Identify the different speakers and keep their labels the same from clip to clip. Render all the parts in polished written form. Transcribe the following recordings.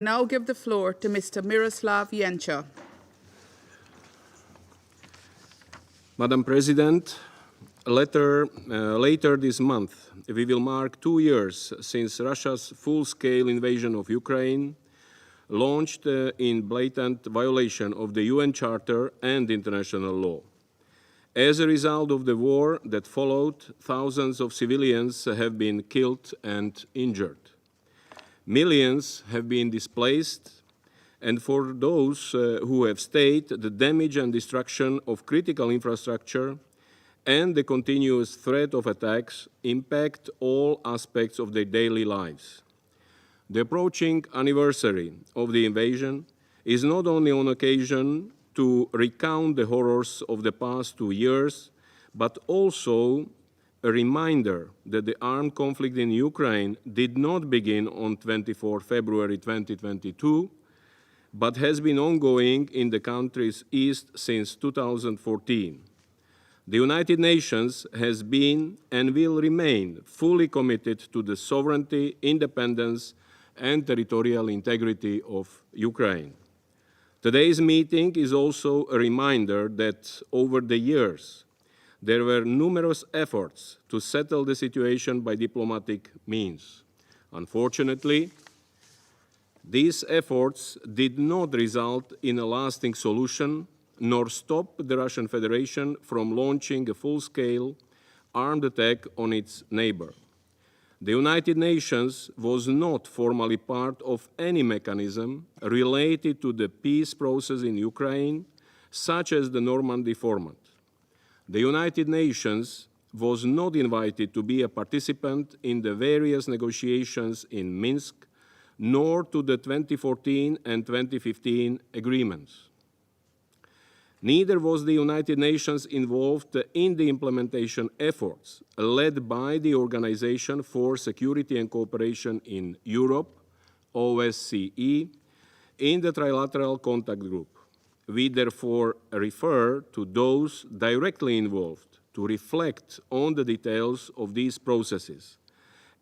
Speaker 1: Now give the floor to Mr. Miroslav Jenča.
Speaker 2: Madam President, later this month, we will mark 2 years since Russia's full-scale invasion of Ukraine, launched in blatant violation of the UN Charter and international law. As a result of the war that followed, thousands of civilians have been killed and injured. Millions have been displaced, and for those who have stayed, the damage and destruction of critical infrastructure and the continuous threat of attacks impact all aspects of their daily lives. The approaching anniversary of the invasion is not only an occasion to recount the horrors of the past 2 years, but also a reminder that the armed conflict in Ukraine did not begin on 24 February 2022, but has been ongoing in the country's east since 2014. The United Nations has been and will remain fully committed to the sovereignty, independence, and territorial integrity of Ukraine. Today's meeting is also a reminder that over the years, there were numerous efforts to settle the situation by diplomatic means. Unfortunately, these efforts did not result in a lasting solution, nor stop the Russian Federation from launching a full-scale armed attack on its neighbor. The United Nations was not formally part of any mechanism related to the peace process in Ukraine, such as the Normandy Format. The United Nations was not invited to be a participant in the various negotiations in Minsk, nor to the 2014 and 2015 agreements. Neither was the United Nations involved in the implementation efforts led by the Organization for Security and Cooperation in Europe, OSCE, in the Trilateral Contact Group. We therefore refer to those directly involved to reflect on the details of these processes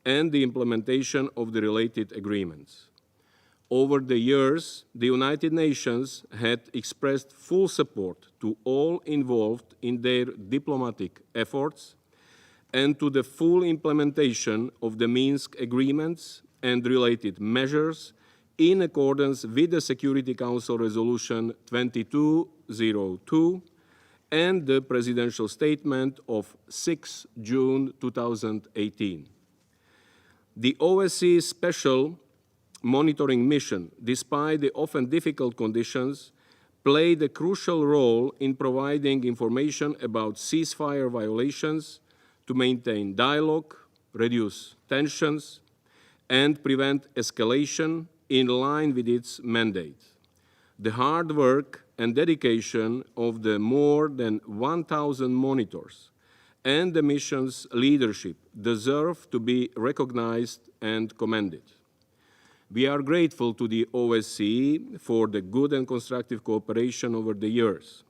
Speaker 2: and the implementation of the related agreements. Over the years, the United Nations had expressed full support to all involved in their diplomatic efforts and to the full implementation of the Minsk Agreements and related measures in accordance with the Security Council Resolution 2202 and the Presidential Statement of 6 June 2018. The OSCE Special Monitoring Mission, despite the often difficult conditions, played a crucial role in providing information about ceasefire violations to maintain dialogue, reduce tensions, and prevent escalation in line with its mandate. The hard work and dedication of the more than 1,000 monitors and the mission's leadership deserve to be recognized and commended. We are grateful to the OSCE for the good and constructive cooperation over the years.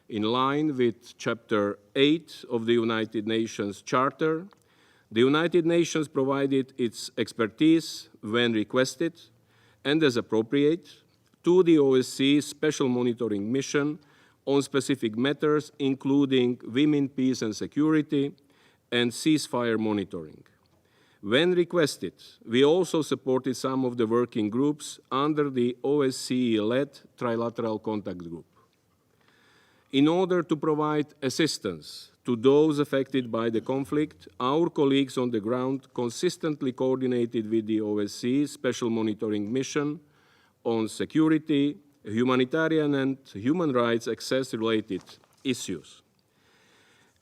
Speaker 2: In line with Chapter 8 of the United Nations Charter, the United Nations provided its expertise when requested and as appropriate to the OSCE Special Monitoring Mission on specific matters including women, peace and security, and ceasefire monitoring. When requested, we also supported some of the working groups under the OSCE-led Trilateral Contact Group. In order to provide assistance to those affected by the conflict, our colleagues on the ground consistently coordinated with the OSCE Special Monitoring Mission on security, humanitarian and human rights access-related issues.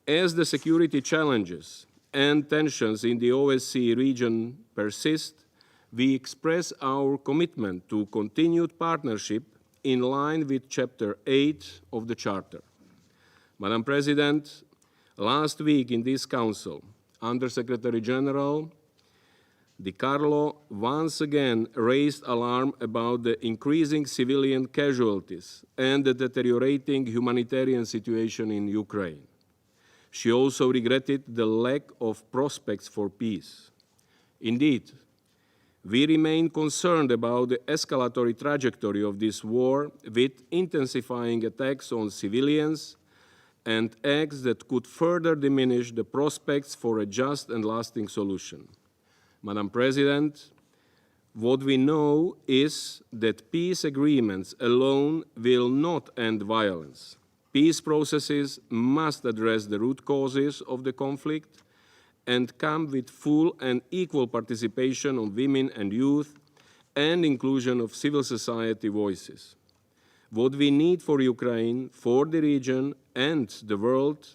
Speaker 2: As the security challenges and tensions in the OSCE region persist, we express our commitment to continued partnership in line with Chapter 8 of the Charter. Madam President, last week in this Council, Under-Secretary General Di Carlo once again raised alarm about the increasing civilian casualties and the deteriorating humanitarian situation in Ukraine. She also regretted the lack of prospects for peace. Indeed, We remain concerned about the escalatory trajectory of this war, with intensifying attacks on civilians and acts that could further diminish the prospects for a just and lasting solution. Madam President, what we know is that peace agreements alone will not end violence. Peace processes must address the root causes of the conflict and come with full and equal participation of women and youth and inclusion of civil society voices. What we need for Ukraine, for the region and the world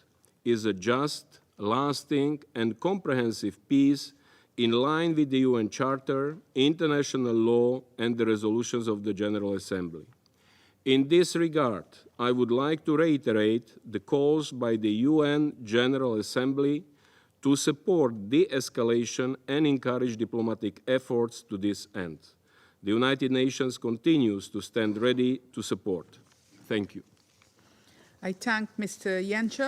Speaker 2: is a just, lasting and comprehensive peace in line with the UN Charter, international law and the resolutions of the General Assembly. In this regard, I would like to reiterate the calls by the UN General Assembly to support de-escalation and encourage diplomatic efforts to this end. The United Nations continues to stand ready to support. Thank you.
Speaker 1: I thank Mr. Jenča